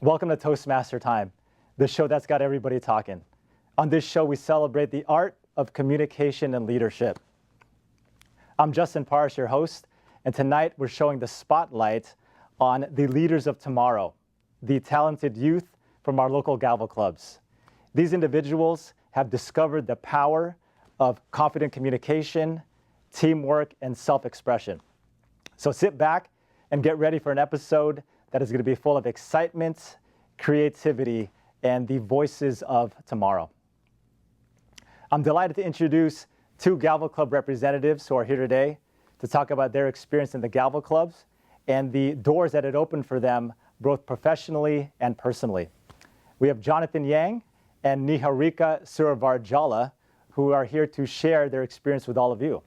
Welcome to Toastmaster Time, the show that's got everybody talking. On this show, we celebrate the art of communication and leadership. I'm Justin Parrish, your host, and tonight we're showing the spotlight on the leaders of tomorrow, the talented youth from our local Gavel clubs. These individuals have discovered the power of confident communication, teamwork, and self-expression. So sit back and get ready for an episode that is going to be full of excitement, creativity, and the voices of tomorrow. I'm delighted to introduce two Gavel Club representatives who are here today to talk about their experience in the Gavel Clubs and the doors that it opened for them, both professionally and personally. We have Jonathan Yang and Niharika Suravarjala, who are here to share their experience with all of you.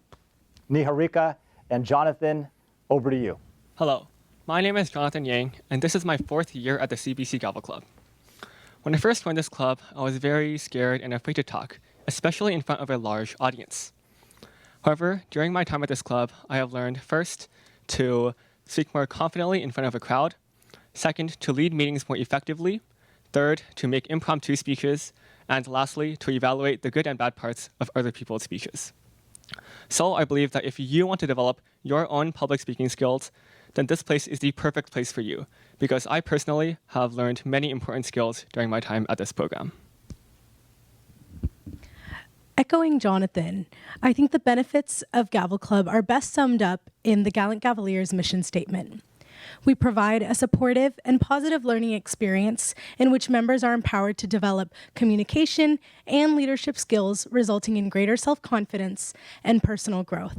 Niharika and Jonathan, over to you. Hello, my name is Jonathan Yang, and this is my 4th year at the CBC Gavel Club. When I first joined this club, I was very scared and afraid to talk, especially in front of a large audience. However, during my time at this club, I have learned first to speak more confidently in front of a crowd, second, to lead meetings more effectively, third, to make impromptu speeches, and lastly, to evaluate the good and bad parts of other people's speeches. So I believe that if you want to develop your own public speaking skills, then this place is the perfect place for you, because I personally have learned many important skills during my time at this program. Echoing Jonathan, I think the benefits of Gavel Club are best summed up in the Gallant Cavaliers mission statement. We provide a supportive and positive learning experience in which members are empowered to develop communication and leadership skills, resulting in greater self-confidence and personal growth.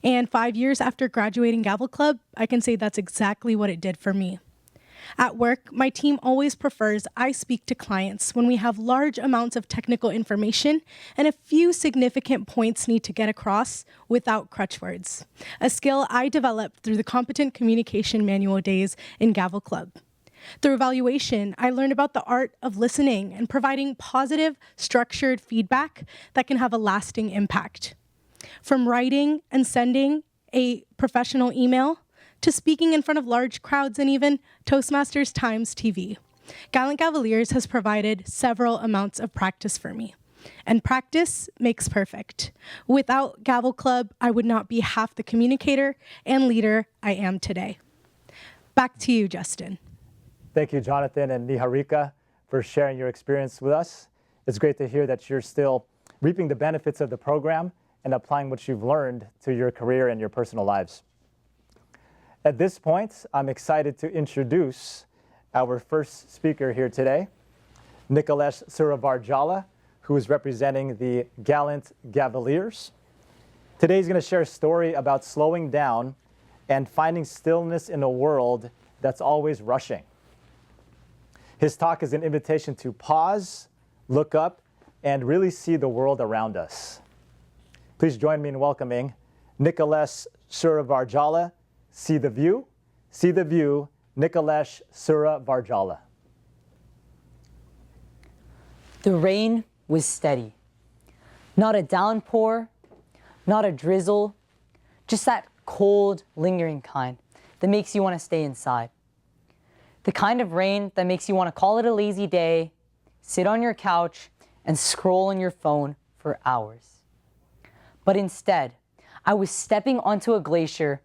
And 5 years after graduating Gavel Club, I can say that's exactly what it did for me. At work, my team always prefers I speak to clients when we have large amounts of technical information and a few significant points need to get across without crutch words, a skill I developed through the Competent Communication Manual days in Gavel Club. Through evaluation, I learned about the art of listening and providing positive, structured feedback that can have a lasting impact. From writing and sending a professional email to speaking in front of large crowds and even Toastmasters Times TV. Gallant Cavaliers has provided several amounts of practice for me. And practice makes perfect. Without Gavel Club, I would not be half the communicator and leader I am today. Back to you, Justin. Thank you, Jonathan and Niharika, for sharing your experience with us. It's great to hear that you're still reaping the benefits of the program and applying what you've learned to your career and your personal lives. At this point, I'm excited to introduce our first speaker here today, Nicholas Suravarjala, who is representing the Gallant Cavaliers. Today he's going to share a story about slowing down and finding stillness in a world that's always rushing. His talk is an invitation to pause, look up, and really see the world around us. Please join me in welcoming Nicholas Suravarjala. See the view, Nicholas Suravarjala. The rain was steady. Not a downpour, not a drizzle, just that cold, lingering kind that makes you want to stay inside. The kind of rain that makes you want to call it a lazy day, sit on your couch, and scroll on your phone for hours. But instead, I was stepping onto a glacier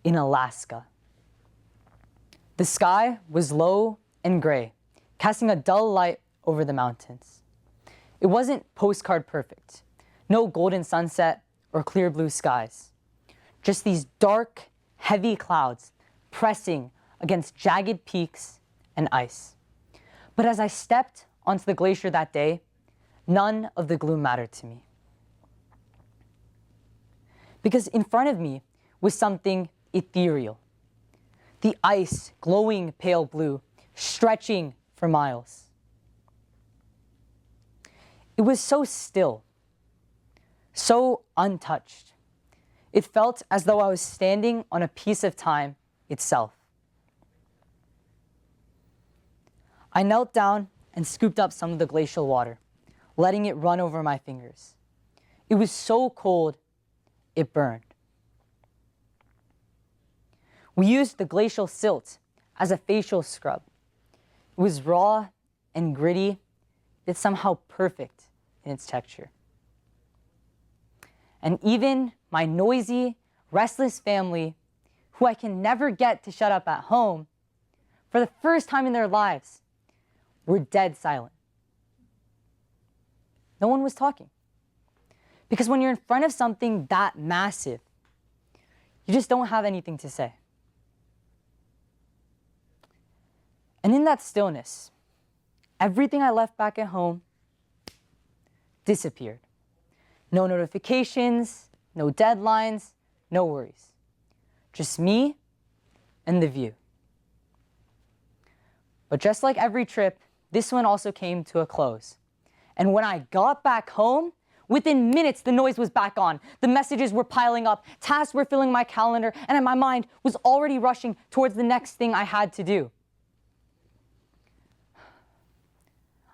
in Alaska. The sky was low and gray, casting a dull light over the mountains. It wasn't postcard perfect. No golden sunset or clear blue skies. Just these dark, heavy clouds pressing against jagged peaks and ice. But as I stepped onto the glacier that day, none of the gloom mattered to me. Because in front of me was something ethereal. The ice glowing pale blue, stretching for miles. It was so still, so untouched. It felt as though I was standing on a piece of time itself. I knelt down and scooped up some of the glacial water, letting it run over my fingers. It was so cold, it burned. We used the glacial silt as a facial scrub. It was raw and gritty, yet somehow perfect in its texture. And even my noisy, restless family, who I can never get to shut up at home, for the first time in their lives, were dead silent. No one was talking. Because when you're in front of something that massive, you just don't have anything to say. And in that stillness, everything I left back at home disappeared. No notifications, no deadlines, no worries. Just me and the view. But just like every trip, this one also came to a close. And when I got back home, within minutes, the noise was back on. The messages were piling up, tasks were filling my calendar, and my mind was already rushing towards the next thing I had to do.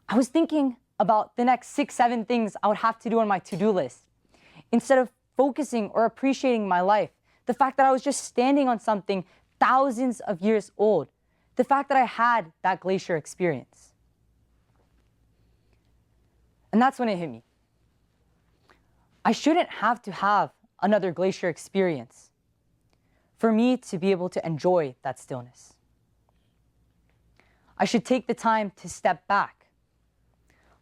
I was thinking about the next 6, 7 things I would have to do on my to-do list, instead of focusing or appreciating my life. The fact that I was just standing on something thousands of years old. The fact that I had that glacier experience. And that's when it hit me. I shouldn't have to have another glacier experience for me to be able to enjoy that stillness. I should take the time to step back,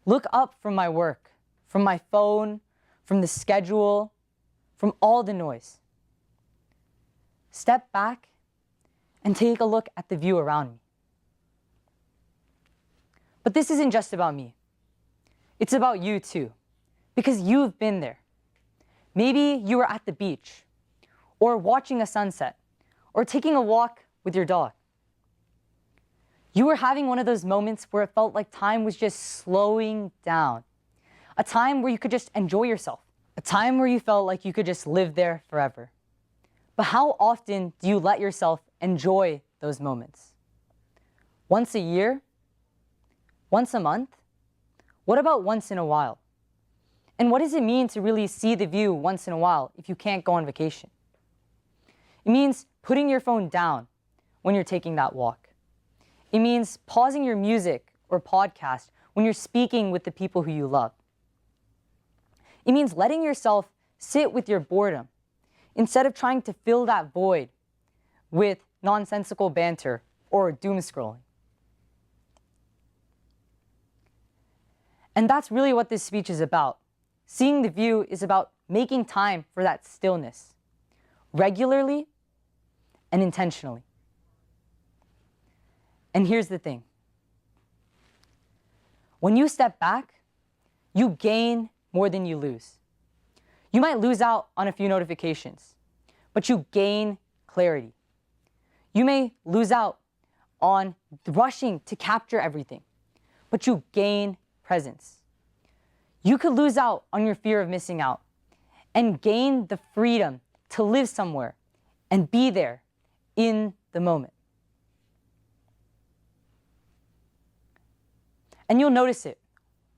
look up from my work, from my phone, from the schedule, from all the noise. Step back and take a look at the view around me. But this isn't just about me. It's about you too, because you've been there. Maybe you were at the beach, or watching a sunset, or taking a walk with your dog. You were having one of those moments where it felt like time was just slowing down. A time where you could just enjoy yourself. A time where you felt like you could just live there forever. But how often do you let yourself enjoy those moments? Once a year? Once a month? What about once in a while? And what does it mean to really see the view once in a while if you can't go on vacation? It means putting your phone down when you're taking that walk. It means pausing your music or podcast when you're speaking with the people who you love. It means letting yourself sit with your boredom instead of trying to fill that void with nonsensical banter or doom scrolling. And that's really what this speech is about. Seeing the view is about making time for that stillness, regularly and intentionally. And here's the thing. When you step back, you gain more than you lose. You might lose out on a few notifications, but you gain clarity. You may lose out on rushing to capture everything, but you gain presence. You could lose out on your fear of missing out and gain the freedom to live somewhere and be there in the moment. And you'll notice it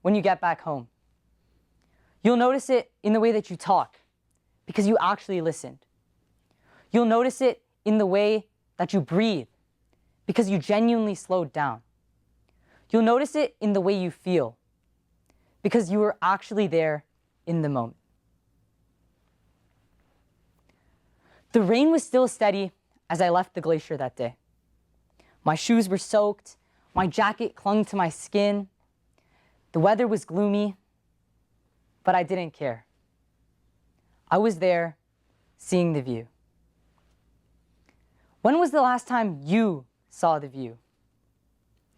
when you get back home. You'll notice it in the way that you talk because you actually listened. You'll notice it in the way that you breathe because you genuinely slowed down. You'll notice it in the way you feel because you were actually there in the moment. The rain was still steady as I left the glacier that day. My shoes were soaked, my jacket clung to my skin, the weather was gloomy, but I didn't care. I was there, seeing the view. When was the last time you saw the view?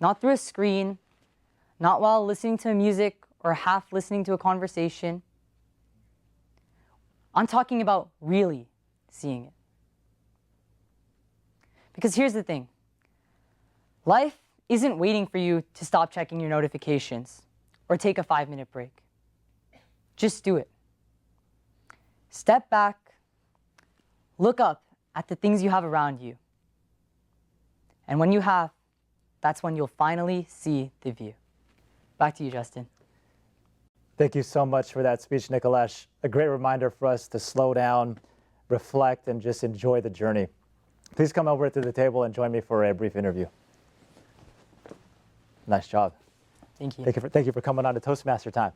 Not through a screen, not while listening to music or half listening to a conversation. I'm talking about really seeing it. Because here's the thing. Life isn't waiting for you to stop checking your notifications or take a 5-minute break. Just do it. Step back, look up at the things you have around you. And when you have, that's when you'll finally see the view. Back to you, Justin. Thank you so much for that speech, Nicolesh. A great reminder for us to slow down, reflect, and just enjoy the journey. Please come over to the table and join me for a brief interview. Nice job. Thank you. Thank you for coming on to Toastmaster time.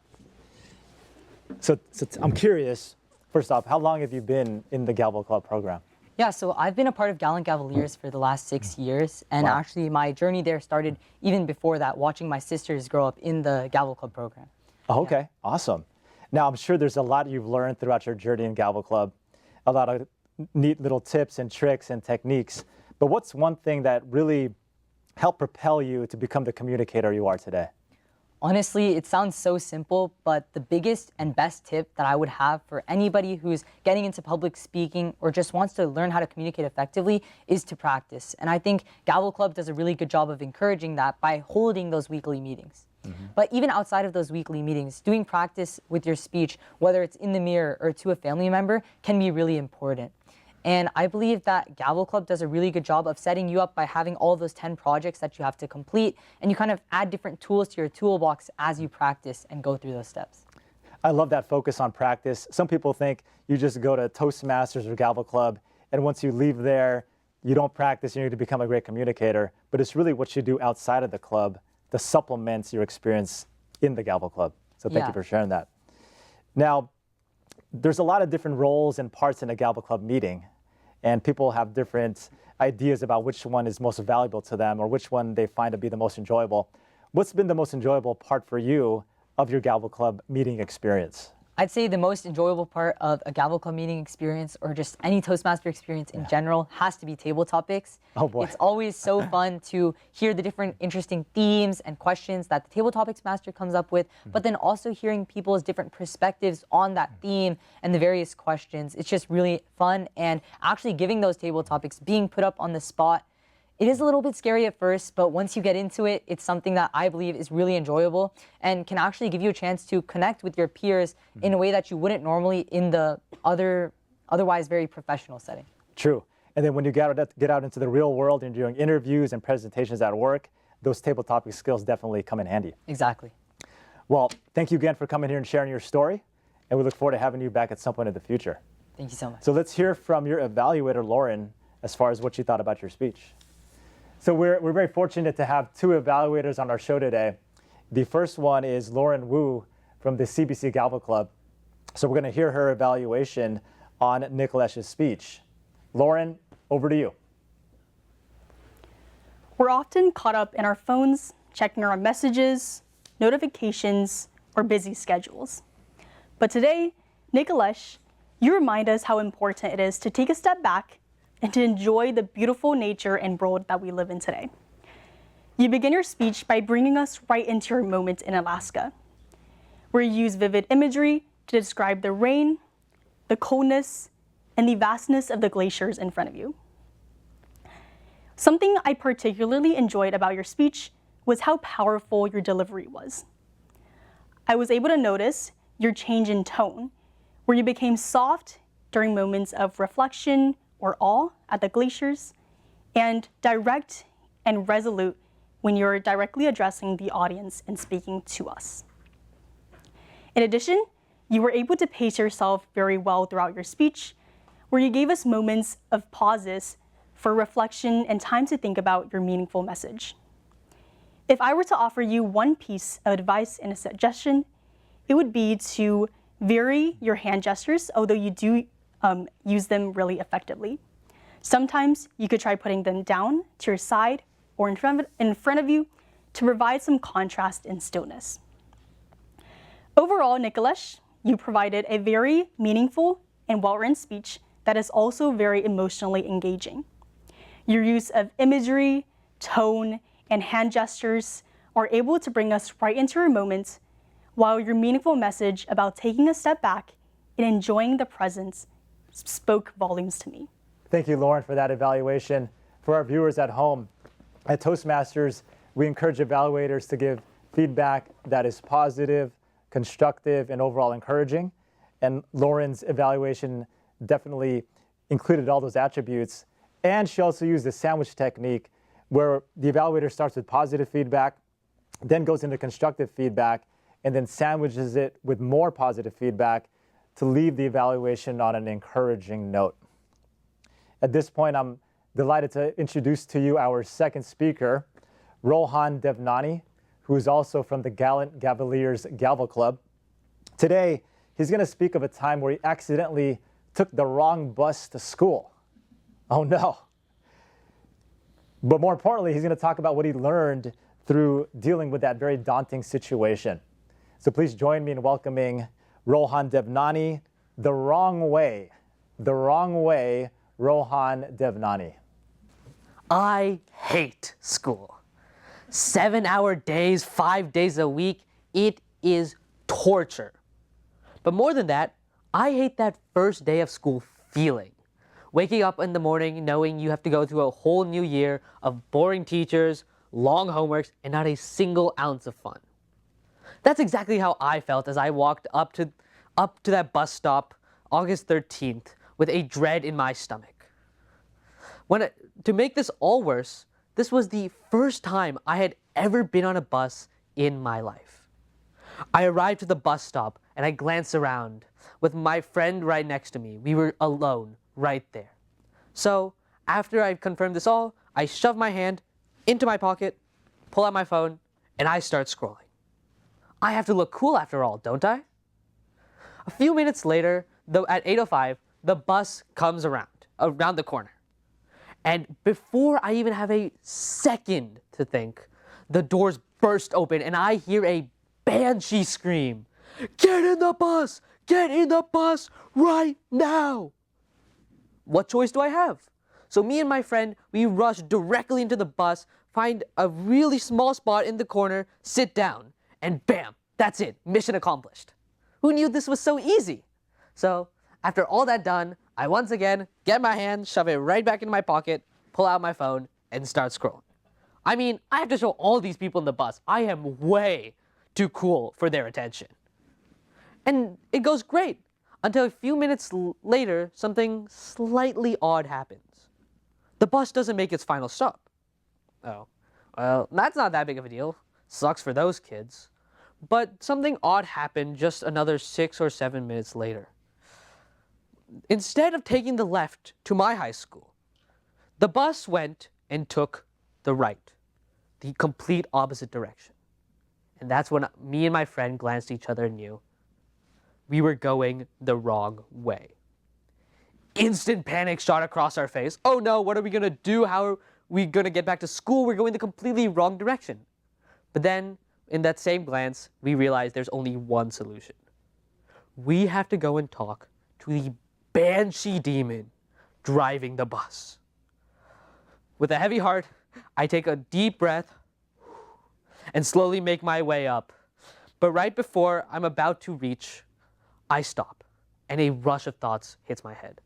So I'm curious, first off, how long have you been in the Gavel Club program? Yeah, so I've been a part of Gallant Cavaliers for the last 6 years, and Wow. actually my journey there started even before that, watching my sisters grow up in the Gavel Club program. Oh, okay, awesome. Now, I'm sure there's a lot you've learned throughout your journey in Gavel Club, a lot of neat little tips and tricks and techniques. But what's one thing that really helped propel you to become the communicator you are today? Honestly, it sounds so simple, but the biggest and best tip that I would have for anybody who's getting into public speaking or just wants to learn how to communicate effectively is to practice. And I think Gavel Club does a really good job of encouraging that by holding those weekly meetings. But even outside of those weekly meetings, doing practice with your speech, whether it's in the mirror or to a family member, can be really important. And I believe that Gavel Club does a really good job of setting you up by having all those 10 projects that you have to complete, and you kind of add different tools to your toolbox as you practice and go through those steps. I love that focus on practice. Some people think you just go to Toastmasters or Gavel Club, and once you leave there, you don't practice, you need to become a great communicator. But it's really what you do outside of the club that supplements your experience in the Gavel Club. So thank you for sharing that. Now, there's a lot of different roles and parts in a Gavel Club meeting, and people have different ideas about which one is most valuable to them or which one they find to be the most enjoyable. What's been the most enjoyable part for you of your Gavel Club meeting experience? I'd say the most enjoyable part of a Gavel Club meeting experience, or just any Toastmaster experience in general, has to be table topics. Oh boy. It's always so fun to hear the different interesting themes and questions that the table topics master comes up with, but then also hearing people's different perspectives on that theme and the various questions. It's just really fun, and actually giving those table topics, being put up on the spot, it is a little bit scary at first, but once you get into it, it's something that I believe is really enjoyable and can actually give you a chance to connect with your peers in a way that you wouldn't normally in the otherwise very professional setting. True. And then when you get out into the real world and you're doing interviews and presentations at work, those table topic skills definitely come in handy. Exactly. Well, thank you again for coming here and sharing your story, and we look forward to having you back at some point in the future. Thank you so much. So let's hear from your evaluator, Lauren, as far as what you thought about your speech. So we're very fortunate to have two evaluators on our show today. The first one is Lauren Wu from the CBC Gavel Club. So we're going to hear her evaluation on Nikolesh's speech. Lauren, over to you. We're often caught up in our phones, checking our messages, notifications, or busy schedules. But today, Nikolesh, you remind us how important it is to take a step back and to enjoy the beautiful nature and world that we live in today. You begin your speech by bringing us right into your moment in Alaska, where you use vivid imagery to describe the rain, the coldness, and the vastness of the glaciers in front of you. Something I particularly enjoyed about your speech was how powerful your delivery was. I was able to notice your change in tone, where you became soft during moments of reflection or awe at the glaciers, and direct and resolute when you're directly addressing the audience and speaking to us. In addition, you were able to pace yourself very well throughout your speech, where you gave us moments of pauses for reflection and time to think about your meaningful message. If I were to offer you one piece of advice and a suggestion, it would be to vary your hand gestures, although you do use them really effectively. Sometimes you could try putting them down to your side or in front of you to provide some contrast and stillness. Overall, Nikolesh, you provided a very meaningful and well-written speech that is also very emotionally engaging. Your use of imagery, tone, and hand gestures are able to bring us right into your moment, while your meaningful message about taking a step back and enjoying the presence spoke volumes to me. Thank you, Lauren, for that evaluation. For our viewers at home, at Toastmasters, we encourage evaluators to give feedback that is positive, constructive, and overall encouraging. And Lauren's evaluation definitely included all those attributes. And she also used the sandwich technique, where the evaluator starts with positive feedback, then goes into constructive feedback, and then sandwiches it with more positive feedback to leave the evaluation on an encouraging note. At this point, I'm delighted to introduce to you our second speaker, Rohan Devnani. who is also from the Gallant Cavaliers Gavel Club. Today, he's going to speak of a time where he accidentally took the wrong bus to school. Oh no. But more importantly, he's going to talk about what he learned through dealing with that very daunting situation. So please join me in welcoming Rohan Devnani, The Wrong Way. The Wrong Way, Rohan Devnani. I hate school. 7-hour days, 5 days a week, it is torture. But more than that, I hate that first day of school feeling. Waking up in the morning knowing you have to go through a whole new year of boring teachers, long homeworks, and not a single ounce of fun. That's exactly how I felt as I walked up to that bus stop August 13th with a dread in my stomach. To make this all worse, this was the first time I had ever been on a bus in my life. I arrived at the bus stop and I glanced around with my friend right next to me. We were alone right there. So after I confirmed this all, I shoved my hand into my pocket, pull out my phone, and I start scrolling. I have to look cool after all, don't I? A few minutes later, at 8:05, the bus comes around the corner. And before I even have a second to think, the doors burst open and I hear a banshee scream. Get in the bus! Get in the bus right now! What choice do I have? So me and my friend, we rush directly into the bus, find a really small spot in the corner, sit down, and bam, that's it, mission accomplished. Who knew this was so easy? So after all that done, I once again get my hand, shove it right back into my pocket, pull out my phone, and start scrolling. I mean, I have to show all these people in the bus I am way too cool for their attention. And it goes great until a few minutes later, something slightly odd happens. The bus doesn't make its final stop. Oh, well, that's not that big of a deal. Sucks for those kids. But something odd happened just another 6 or 7 minutes later. Instead of taking the left to my high school, the bus went and took the right, the complete opposite direction. And that's when me and my friend glanced at each other and knew we were going the wrong way. Instant panic shot across our face. Oh no, what are we gonna do? How are we gonna get back to school? We're going the completely wrong direction. But then, in that same glance, we realized there's only one solution. We have to go and talk to the banshee demon driving the bus. With a heavy heart, I take a deep breath and slowly make my way up. But right before I'm about to reach, I stop, and a rush of thoughts hits my head.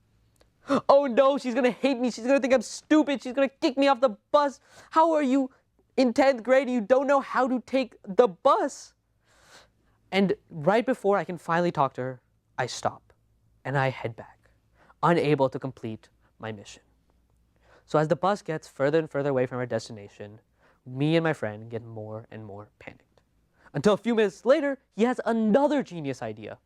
Oh no, she's gonna hate me. She's gonna think I'm stupid. She's gonna kick me off the bus. How are you in 10th grade and you don't know how to take the bus? And right before I can finally talk to her, I stop, and I head back, unable to complete my mission. So as the bus gets further and further away from our destination, me and my friend get more and more panicked. Until a few minutes later, he has another genius idea.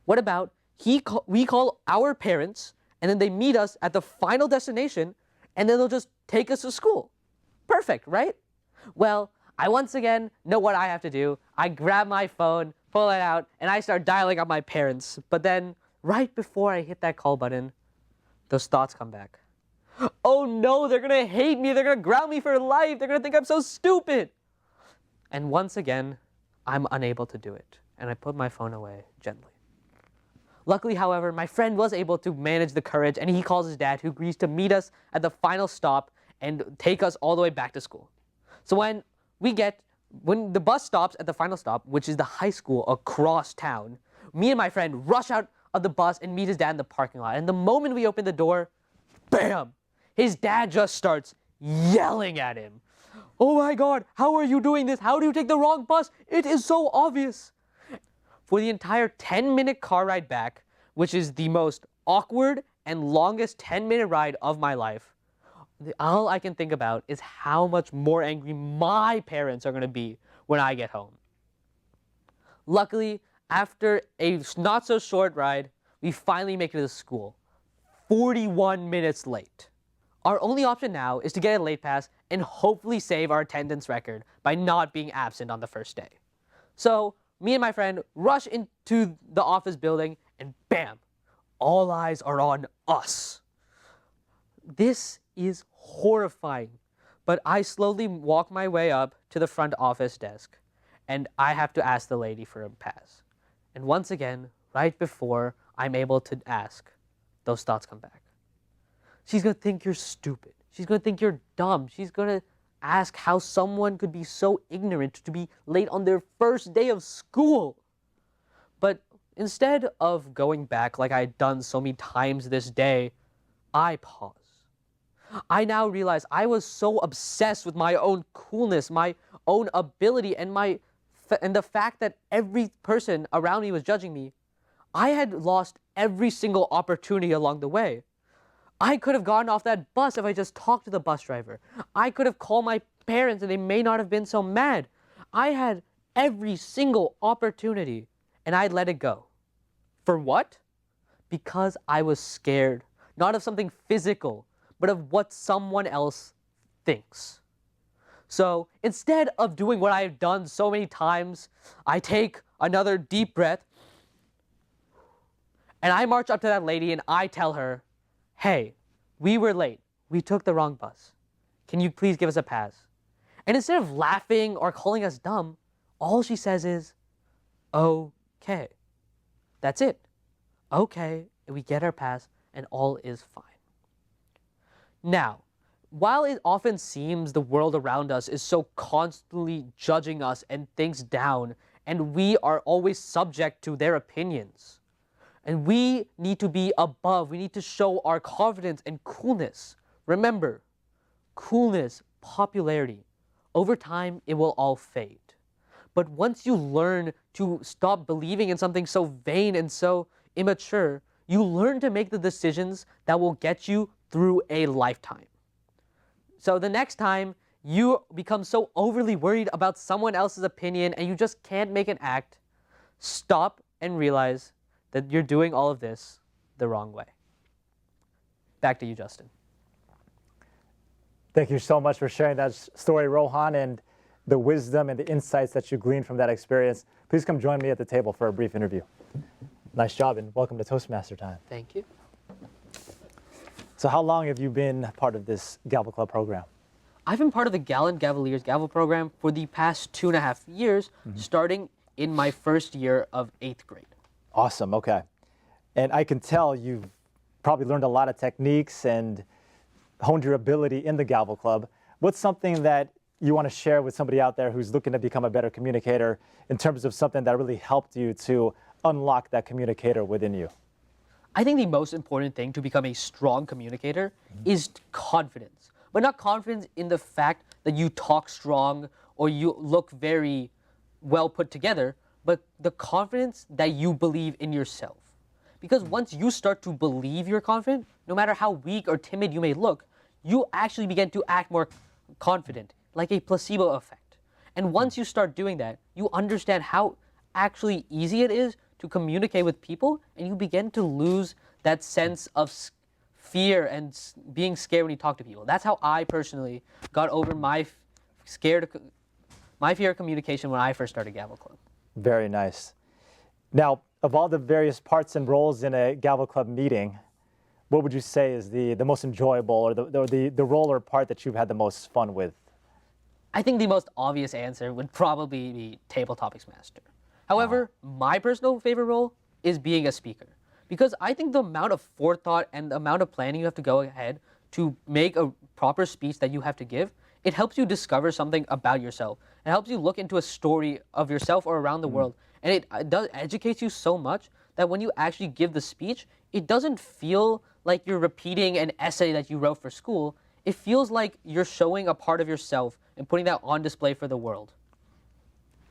What about we call our parents, and then they meet us at the final destination, and then they'll just take us to school. Perfect, right? Well, I once again know what I have to do. I grab my phone, pull it out, and I start dialing up my parents. But then, right before I hit that call button, those thoughts come back. Oh no, they're gonna hate me. They're gonna ground me for life. They're gonna think I'm so stupid. And once again, I'm unable to do it. And I put my phone away gently. Luckily, however, my friend was able to manage the courage, and he calls his dad, who agrees to meet us at the final stop and take us all the way back to school. So when the bus stops at the final stop, which is the high school across town, me and my friend rush out of the bus and meet his dad in the parking lot. And the moment we open the door, bam! His dad just starts yelling at him. Oh my God, how are you doing this? How do you take the wrong bus? It is so obvious. For the entire 10-minute car ride back, which is the most awkward and longest 10-minute ride of my life, all I can think about is how much more angry my parents are going to be when I get home. Luckily, after a not-so-short ride, we finally make it to the school, 41 minutes late. Our only option now is to get a late pass and hopefully save our attendance record by not being absent on the first day. So me and my friend rush into the office building and bam, all eyes are on us. This is horrifying, but I slowly walk my way up to the front office desk and I have to ask the lady for a pass. And once again, right before I'm able to ask, those thoughts come back. She's gonna think you're stupid. She's gonna think you're dumb. She's gonna ask how someone could be so ignorant to be late on their first day of school. But instead of going back like I had done so many times this day, I pause. I now realize I was so obsessed with my own coolness, my own ability, and the fact that every person around me was judging me. I had lost every single opportunity along the way. I could have gotten off that bus if I just talked to the bus driver. I could have called my parents and they may not have been so mad. I had every single opportunity and I let it go. For what? Because I was scared, not of something physical, but of what someone else thinks. So instead of doing what I've done so many times, I take another deep breath and I march up to that lady and I tell her, hey, we were late. We took the wrong bus. Can you please give us a pass? And instead of laughing or calling us dumb, all she says is, okay. That's it. Okay, we get our pass and all is fine. Now, while it often seems the world around us is so constantly judging us and thinks down, and we are always subject to their opinions, and we need to be above. We need to show our confidence and coolness. Remember, coolness, popularity, over time, it will all fade. But once you learn to stop believing in something so vain and so immature, you learn to make the decisions that will get you through a lifetime. So the next time you become so overly worried about someone else's opinion and you just can't make an act, stop and realize that you're doing all of this the wrong way. Back to you, Justin. Thank you so much for sharing that story, Rohan, and the wisdom and the insights that you gleaned from that experience. Please come join me at the table for a brief interview. Nice job, and welcome to Toastmaster time. Thank you. So how long have you been part of this Gavel Club program? I've been part of the Gallant Cavaliers Gavel program for the past 2.5 years, starting in my first year of 8th grade. Awesome, okay. And I can tell you've probably learned a lot of techniques and honed your ability in the Gavel Club. What's something that you want to share with somebody out there who's looking to become a better communicator in terms of something that really helped you to unlock that communicator within you? I think the most important thing to become a strong communicator is confidence. But not confidence in the fact that you talk strong or you look very well put together, but the confidence that you believe in yourself. Because once you start to believe you're confident, no matter how weak or timid you may look, you actually begin to act more confident, like a placebo effect. And once you start doing that, you understand how actually easy it is to communicate with people, and you begin to lose that sense of fear and being scared when you talk to people. That's how I personally got over my fear of communication when I first started Gavel Club. Very nice. Now, of all the various parts and roles in a Gavel Club meeting, what would you say is the most enjoyable or the role or part that you've had the most fun with? I think the most obvious answer would probably be Table Topics Master. However, my personal favorite role is being a speaker, because I think the amount of forethought and the amount of planning you have to go ahead to make a proper speech that you have to give, it helps you discover something about yourself. It helps you look into a story of yourself or around the world. And it does educate you so much that when you actually give the speech, it doesn't feel like you're repeating an essay that you wrote for school. It feels like you're showing a part of yourself and putting that on display for the world.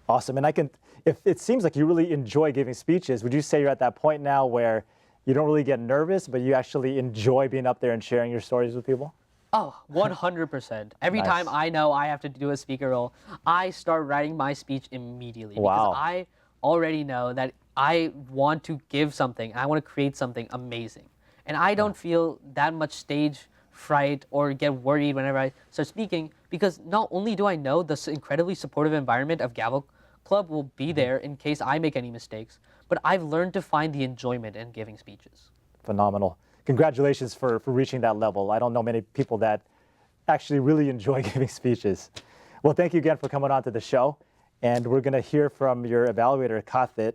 Awesome. And if it seems like you really enjoy giving speeches, would you say you're at that point now where you don't really get nervous, but you actually enjoy being up there and sharing your stories with people? Oh, 100%. Every Nice. time I know I have to do a speaker role, I start writing my speech immediately. Wow. Because I already know that I want to give something. I want to create something amazing. And I don't feel that much stage fright or get worried whenever I start speaking, because not only do I know this incredibly supportive environment of Gavel Club will be there in case I make any mistakes, but I've learned to find the enjoyment in giving speeches. Phenomenal. Congratulations for reaching that level. I don't know many people that actually really enjoy giving speeches. Well, thank you again for coming on to the show. And we're going to hear from your evaluator, Kathit,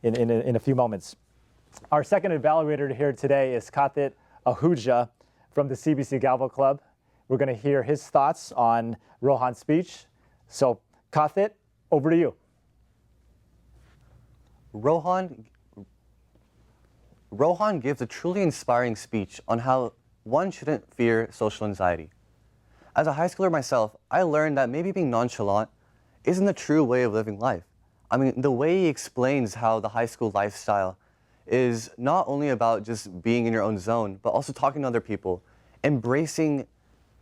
in a few moments. Our second evaluator here today is Kathit Ahuja from the CBC Gavel Club. We're going to hear his thoughts on Rohan's speech. So, Kathit, over to you. Rohan gives a truly inspiring speech on how one shouldn't fear social anxiety. As a high schooler myself, I learned that maybe being nonchalant isn't the true way of living life. I mean, the way he explains how the high school lifestyle is not only about just being in your own zone, but also talking to other people, embracing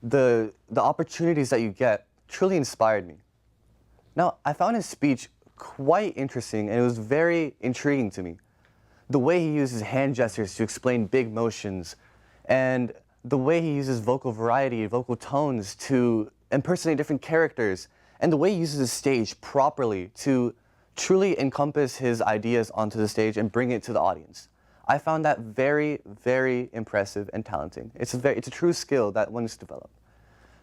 the opportunities that you get, truly inspired me. Now, I found his speech quite interesting, and it was very intriguing to me. The way he uses hand gestures to explain big motions, and the way he uses vocal variety, vocal tones to impersonate different characters, and the way he uses the stage properly to truly encompass his ideas onto the stage and bring it to the audience. I found that very, very impressive and talenting. It's a true skill that one is developed.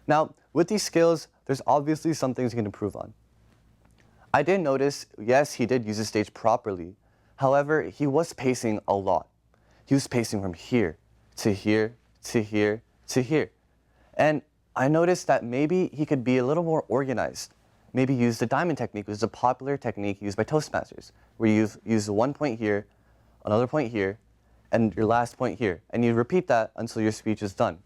Now, with these skills, there's obviously some things you can improve on. I did notice, yes, he did use the stage properly. However, he was pacing a lot. He was pacing from here to here to here to here. And I noticed that maybe he could be a little more organized. Maybe use the diamond technique, which is a popular technique used by Toastmasters, where you use one point here, another point here, and your last point here. And you repeat that until your speech is done.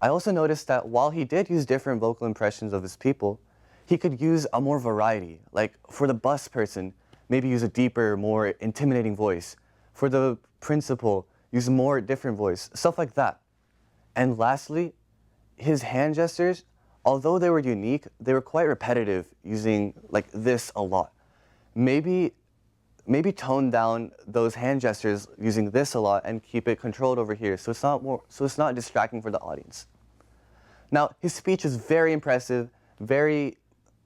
I also noticed that while he did use different vocal impressions of his people, he could use a more variety. Like for the bus person, maybe use a deeper, more intimidating voice. For the principal, use a more different voice, stuff like that. And lastly, his hand gestures, although they were unique, they were quite repetitive, using like this a lot. Maybe tone down those hand gestures using this a lot and keep it controlled over here, so it's not distracting for the audience. Now, his speech is very impressive, very,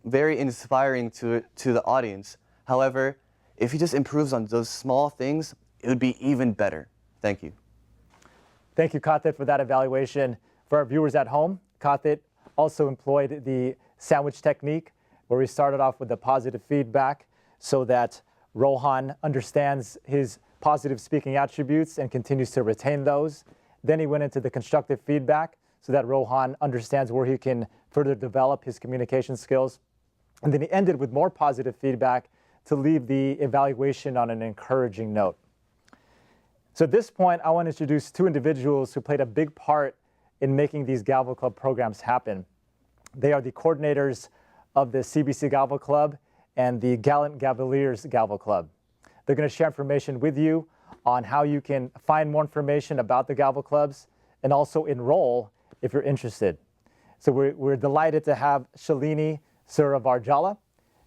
very inspiring to the audience. However, if he just improves on those small things, it would be even better. Thank you. Thank you, Kathit, for that evaluation. For our viewers at home, Kathit also employed the sandwich technique, where we started off with the positive feedback so that Rohan understands his positive speaking attributes and continues to retain those. Then he went into the constructive feedback so that Rohan understands where he can further develop his communication skills. And then he ended with more positive feedback to leave the evaluation on an encouraging note. So at this point, I want to introduce two individuals who played a big part in making these Gavel Club programs happen. They are the coordinators of the CBC Gavel Club and the Gallant Cavaliers Gavel Club. They're going to share information with you on how you can find more information about the Gavel Clubs and also enroll if you're interested. So we're delighted to have Shalini Suravarjala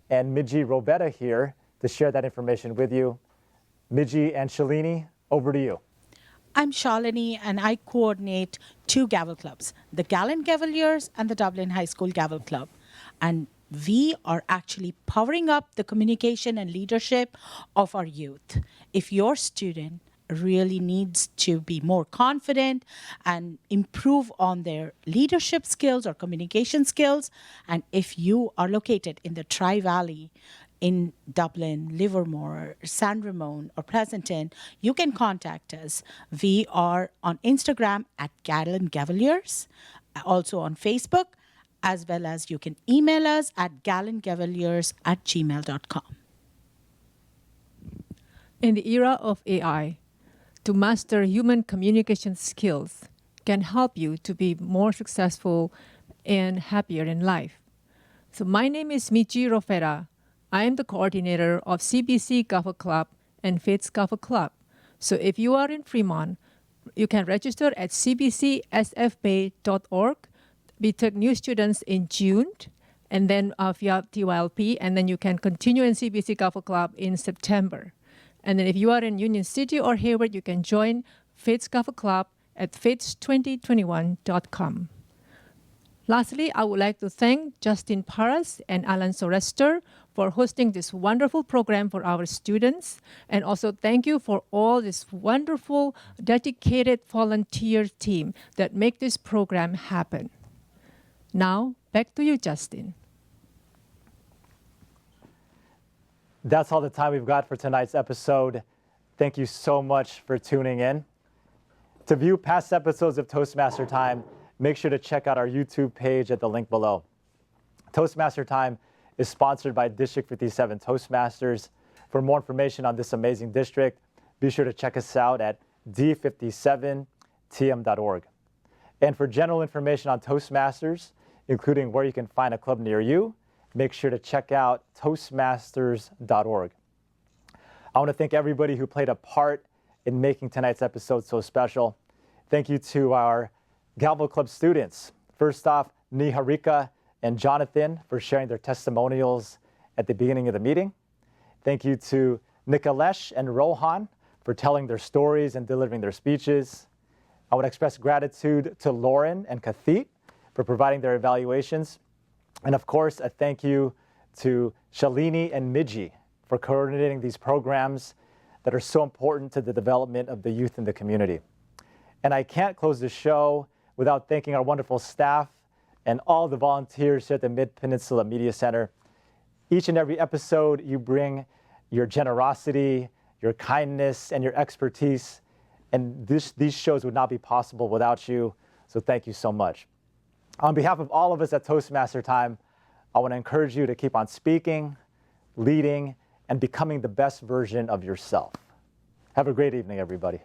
and Miji Robetta here to share that information with you. Miji and Shalini, over to you. I'm Shalini, and I coordinate two Gavel Clubs, the Gallant Cavaliers and the Dublin High School Gavel Club. And we are actually powering up the communication and leadership of our youth. If your student really needs to be more confident and improve on their leadership skills or communication skills, and if you are located in the Tri-Valley, in Dublin, Livermore, San Ramon, or Pleasanton, you can contact us. We are on Instagram at Gallant Cavaliers, also on Facebook, as well as you can email us at gallantcavaliers@gmail.com. In the era of AI, to master human communication skills can help you to be more successful and happier in life. So my name is Michi Rofera. I am the coordinator of CBC Gavel Club and Faith's Gavel Club. So if you are in Fremont, you can register at cbcsfbay.org. We take new students in June, and then via TYLP, and then you can continue in CBC Gavel Club in September. And then if you are in Union City or Hayward, you can join Faith's Gavel Club at fates2021.com. Lastly, I would like to thank Justin Paras and Alan Sorester for hosting this wonderful program for our students. And also thank you for all this wonderful, dedicated volunteer team that make this program happen. Now, back to you, Justin. That's all the time we've got for tonight's episode. Thank you so much for tuning in. To view past episodes of Toastmaster Time, make sure to check out our YouTube page at the link below. Toastmaster Time is sponsored by District 57 Toastmasters. For more information on this amazing district, be sure to check us out at d57tm.org. And for general information on Toastmasters, including where you can find a club near you, make sure to check out toastmasters.org. I want to thank everybody who played a part in making tonight's episode so special. Thank you to our Galvo Club students. First off, Niharika and Jonathan for sharing their testimonials at the beginning of the meeting. Thank you to Nikalesh and Rohan for telling their stories and delivering their speeches. I want to express gratitude to Lauren and Kathit for providing their evaluations. And of course, a thank you to Shalini and Miji for coordinating these programs that are so important to the development of the youth in the community. And I can't close the show without thanking our wonderful staff and all the volunteers here at the Mid-Peninsula Media Center. Each and every episode, you bring your generosity, your kindness, and your expertise. And these shows would not be possible without you. So thank you so much. On behalf of all of us at Toastmaster Time, I want to encourage you to keep on speaking, leading, and becoming the best version of yourself. Have a great evening, everybody.